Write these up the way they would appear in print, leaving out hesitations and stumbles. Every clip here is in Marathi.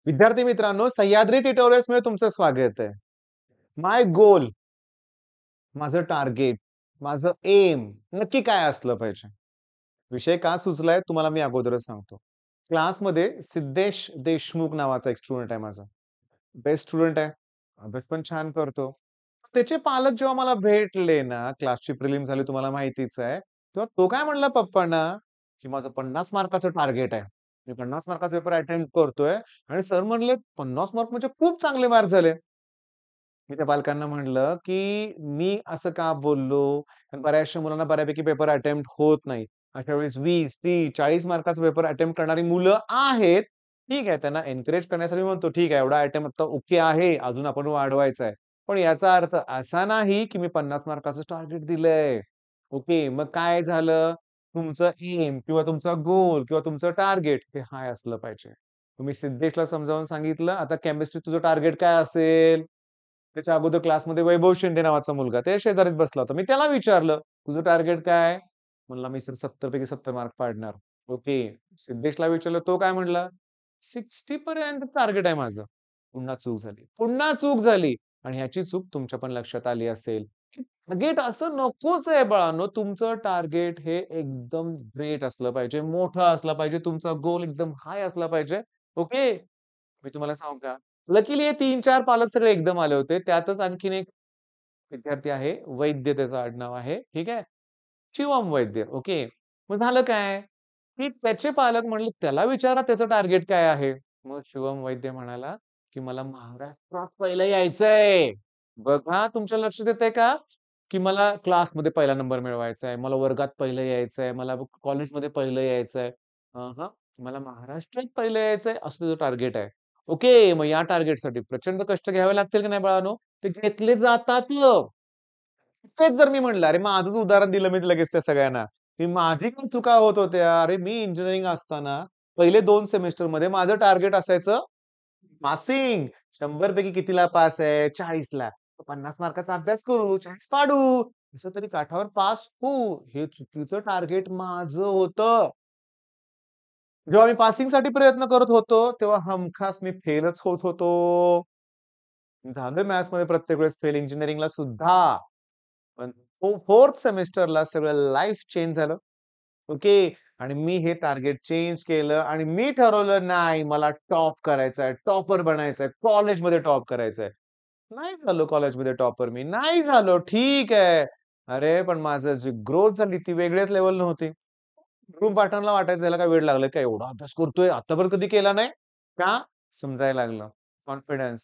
विद्यार्थी मित्रांनो, सह्याद्री ट्युटोरियल्समध्ये तुमचं स्वागत आहे. माय गोल, माझं टार्गेट, माझं एम नक्की काय असलं पाहिजे? विषय का सुचलाय तुम्हाला मी अगोदरच सांगतो. क्लासमध्ये सिद्धेश देशमुख नावाचा एक स्टुडंट आहे माझा. बेस्ट स्टुडंट आहे. अभ्यास पण छान करतो. त्याचे पालक जेव्हा मला भेटले ना, क्लासची प्रिलिम झाली तुम्हाला माहितीच आहे. तेव्हा तो काय म्हणला पप्पांना, की माझं 50 मार्काचं टार्गेट आहे. मी 50 मार्काचा पेपर अटेम्प्ट करतोय आणि सर म्हणले 50 मार्क म्हणजे खूप चांगले मार्क झाले. मी त्या पालकांना म्हटलं, की मी असं का बोललो? कारण बऱ्याचशा मुलांना बऱ्यापैकी पेपर अटेम्प्ट होत नाही. अशा वेळेस 20, 30, 40 मार्काचा पेपर अटेम्प्ट करणारी मुलं आहेत. ठीक आहे, त्यांना एन्करेज करण्यासाठी मी म्हणतो, ठीक आहे, एवढा अटेम्प्ट आता ओके आहे, अजून आपण वाढवायचा आहे. पण याचा अर्थ असा नाही, की मी 50 मार्काचं टार्गेट दिलंय. ओके, मग काय झालं? तुमचं एम किंवा तुमचा गोल किंवा तुमचं टार्गेट हे हाय असलं पाहिजे. तुम्ही सिद्धेशला समजावून सांगितलं, आता केमिस्ट्री तुझं टार्गेट काय असेल? त्याच्या अगोदर क्लासमध्ये वैभव शिंदे नावाचा मुलगा त्या शेजारीच बसला होता. मी त्याला विचारलं, "तुझं टार्गेट काय?" म्हणला, "मी सर 70 पैकी 70 मार्क पाडणार." ओके. सिद्धेशला विचारलं, तो काय म्हणला? 60 पर्यंत टार्गेट आहे माझं. पुन्हा चूक झाली. पुन्हा चूक झाली आणि ह्याची चूक तुमच्या पण लक्षात आली असेल. टार्गेट असं नकोच आहे बाळांनो. तुमचं टार्गेट हे एकदम ग्रेट असलं पाहिजे, मोठं असलं पाहिजे. तुमचा गोल एकदम हाय असला पाहिजे. ओके. मी तुम्हाला सांगू का? लकीली हे 3-4 पालक सगळे एकदम आले होते. त्यातच आणखीन एक विद्यार्थी आहे. वैद्य त्याचं आडनाव आहे. ठीक आहे. शिवम वैद्य. ओके. मग झालं काय? की त्याचे पालक म्हणले, "त्याला विचारा त्याचं टार्गेट काय आहे?" मग शिवम वैद्य म्हणाला, की "मला महाराष्ट्रात पहिलं यायचंय." बघा तुमच्या लक्षात येतंय का? की मला क्लासमध्ये पहिला नंबर मिळवायचा आहे. मला वर्गात पहिलं यायचंय. मला कॉलेजमध्ये पहिलं यायचंय. हं, मला महाराष्ट्रात पहिलं यायचंय असं तुझं टार्गेट आहे. ओके. मग या टार्गेटसाठी प्रचंड कष्ट घ्यावे लागतील की नाही बाळांनो? ते घेतले जातात. तेच जर मी म्हणलं, अरे माझंच उदाहरण दिलं मी लगेच त्या सगळ्यांना, की माझी पण चुका होत होत्या. अरे मी इंजिनिअरिंग असताना पहिले 2 सेमेस्टरमध्ये माझं टार्गेट असायचं पासिंग. 100 पैकी कितीला पास आहे? 40 ला. 50 मार्काचा अभ्यास करू, 40 पाडू. कसं तरी काठावर पास होऊ. हे चुकीचं टार्गेट माझं होतं. जेव्हा मी पासिंगसाठी प्रयत्न करत होतो, तेव्हा हमखास मी फेलच होत होतो. झालोय मॅथ्समध्ये प्रत्येक वेळेस फेल इंजिनिअरिंगला सुद्धा. पण 4th सेमेस्टरला सगळं लाईफ चेंज झालं. ओके. आणि मी हे टार्गेट चेंज केलं आणि मी ठरवलं नाही मला टॉप करायचंय, टॉपर बनायचंय, कॉलेजमध्ये टॉप करायचंय. नाही झालो कॉलेजमध्ये टॉपर मी. नाही झालो ठीक आहे. अरे, पण माझं जी ग्रोथ झाली ती वेगळ्याच लेव्हलला होती. रूम पार्टनरला वाटायचं याला काय वेड लागलंय का एवढा अभ्यास करतोय, आत्तापर्यंत कधी केला नाही? का? समजायला लागलं. कॉन्फिडन्स,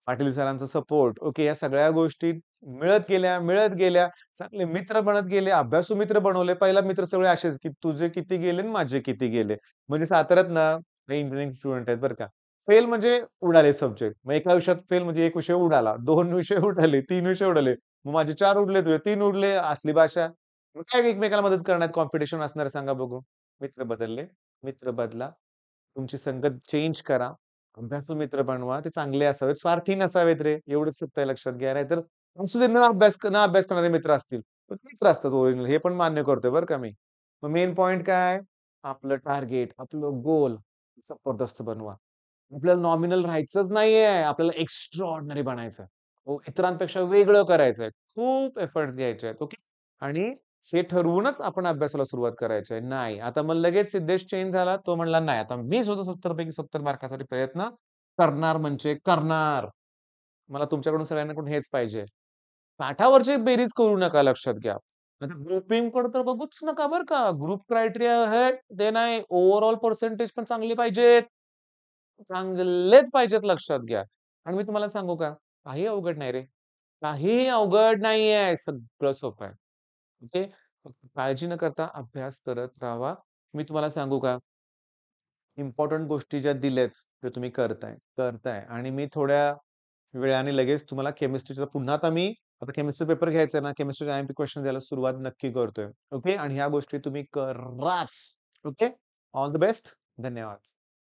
पाटील सरांचा सपोर्ट. ओके, या सगळ्या गोष्टी मिळत गेल्या, मिळत गेल्या. चांगले मित्र बनत गेले, अभ्यासू मित्र बनवले. पहिला मित्र सगळे असेच, की तुझे किती गेले आणि माझे किती गेले. म्हणजे साताऱ्यात ना हे इंजिनिअरिंग स्टुडंट आहेत बरं का. फेल म्हणजे उडाले सब्जेक्ट. मग एका विषयात फेल म्हणजे 1 विषय उडाला, 2 विषय उडाले, 3 विषय उडाले. मग माझे 4 उरले, तुझे 3 उरले. असली भाषा. मग काय एकमेकाला मदत करण्यात कॉम्पिटिशन असणार आहे सांगा बघू? मित्र बदलले, मित्र बदला. तुमची संगत चेंज करा. अभ्यासू मित्र बनवा. ते चांगले असावेत, स्वार्थी नसावेत रे. एवढंच फक्त लक्षात घ्या. नाहीतर असू दे न अभ्यास करणारे मित्र असतील. पण मित्र असतात ओरिजिनल हे पण मान्य करतोय बरं का मी. मग मेन पॉइंट काय? आपलं टार्गेट, आपलं गोल जबरदस्त बनवा. आपल्याला नॉमिनल राहायचंच नाहीये. आपल्याला एक्स्ट्राऑर्डिनरी बनायचंय. हो, इतरांपेक्षा वेगळं करायचंय. खूप एफर्ट्स घ्यायचे आहेत. ओके. आणि हे ठरवूनच आपण अभ्यासाला सुरुवात करायची आहे. नाही, आता मग लगेच सिद्धेश चेंज झाला. तो म्हणला, "नाही, आता मी सुद्धा 70 पैकी 70 मार्कासाठी प्रयत्न करणार म्हणजे करणार. मला तुमच्याकडून सगळ्यांकडून हेच पाहिजे." काठावरची बेरीज करू नका लक्षात घ्या. आता ग्रुपिंगकडे तर बघूच नका बरं का. ग्रुप क्रायटेरिया आहे ते नाही. ओव्हरऑल पर्सेंटेज पण चांगली पाहिजेत. चांगलेच पाहिजेत लक्षात घ्या. आणि मी तुम्हाला सांगू का? काही अवघड नाही रे. काहीही अवघड नाहीये. सगळं सोपं आहे. ओके. फक्त काळजी न करता अभ्यास करत राहावा. मी तुम्हाला सांगू का? इम्पोर्टंट गोष्टी ज्या दिल्यात, त्या तुम्ही करताय आणि मी थोड्या वेळाने लगेच तुम्हाला केमिस्ट्रीचा पुन्हा आता केमिस्ट्री पेपर घ्यायचा आहे ना, केमिस्ट्रीचे आय-एम-पी क्वेशन द्यायला सुरुवात नक्की करतोय. ओके. आणि ह्या गोष्टी तुम्ही कराच. ओके. All the best. धन्यवाद.